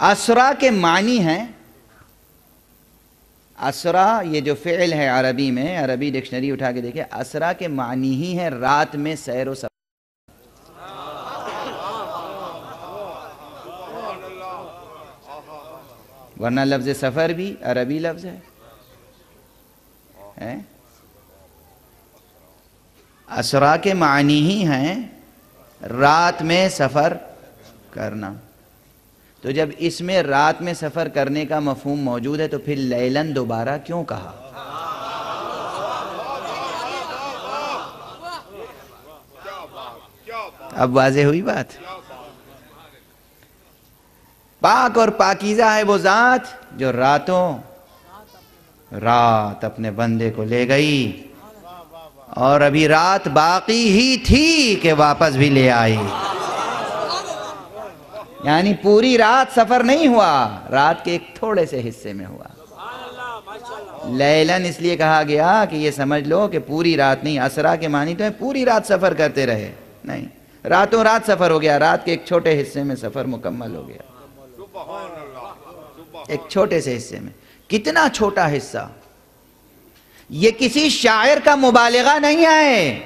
اسرا کے معنی ہیں، اسرا یہ جو فعل ہے عربی میں، عربی ڈکشنری اٹھا کے دیکھیں، اسرا کے معنی ہی ہے رات میں سیر و سفر، ورنہ لفظ سفر بھی عربی لفظ ہے۔ اسرا کے معنی ہی ہیں رات میں سفر کرنا، تو جب اس میں رات میں سفر کرنے کا مفہوم موجود ہے تو پھر لیلن دوبارہ کیوں کہا؟ اب واضح ہوئی بات؟ پاک اور پاکیزہ ہے وہ ذات جو رات اپنے بندے کو لے گئی، اور ابھی رات باقی ہی تھی کہ واپس بھی لے آئی، یعنی پوری رات سفر نہیں ہوا، رات کے ایک تھوڑے سے حصے میں ہوا۔ لیلن اس لیے کہا گیا کہ یہ سمجھ لو کہ پوری رات نہیں، اسرا کے معنی تو ہے پوری رات سفر کرتے رہے، نہیں، راتوں رات سفر ہو گیا، رات کے ایک چھوٹے حصے میں سفر مکمل ہو گیا، ایک چھوٹے سے حصے میں۔ کتنا چھوٹا حصہ؟ یہ کسی شاعر کا مبالغہ نہیں ہے،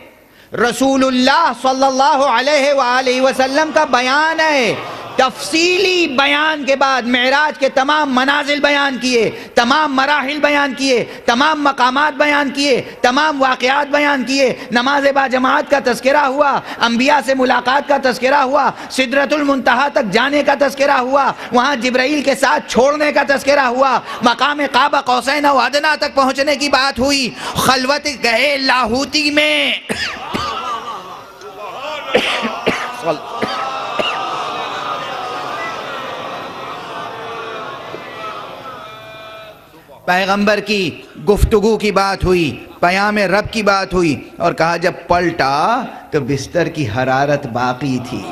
رسول اللہ صلی اللہ علیہ وآلہ وسلم کا بیان ہے، تفصیلی بیان کے بعد معراج کے تمام منازل بیان کیے، تمام مراحل بیان کیے، تمام مقامات بیان کیے، تمام واقعات بیان کیے، نماز با جماعت کا تذکرہ ہوا، انبیاء سے ملاقات کا تذکرہ ہوا، سدرۃ المنتہا تک جانے کا تذکرہ ہوا، وہاں جبرائیل کے ساتھ چھوڑنے کا تذکرہ ہوا، مقام قاب قوسین و ادنیٰ تک پہنچنے کی بات ہوئی، خلوت گہے لاہوتی میں پیغمبر کی گفتگو کی بات ہوئی، پیام رب کی بات ہوئی، اور کہا جب پلٹا تو بستر کی حرارت باقی تھی۔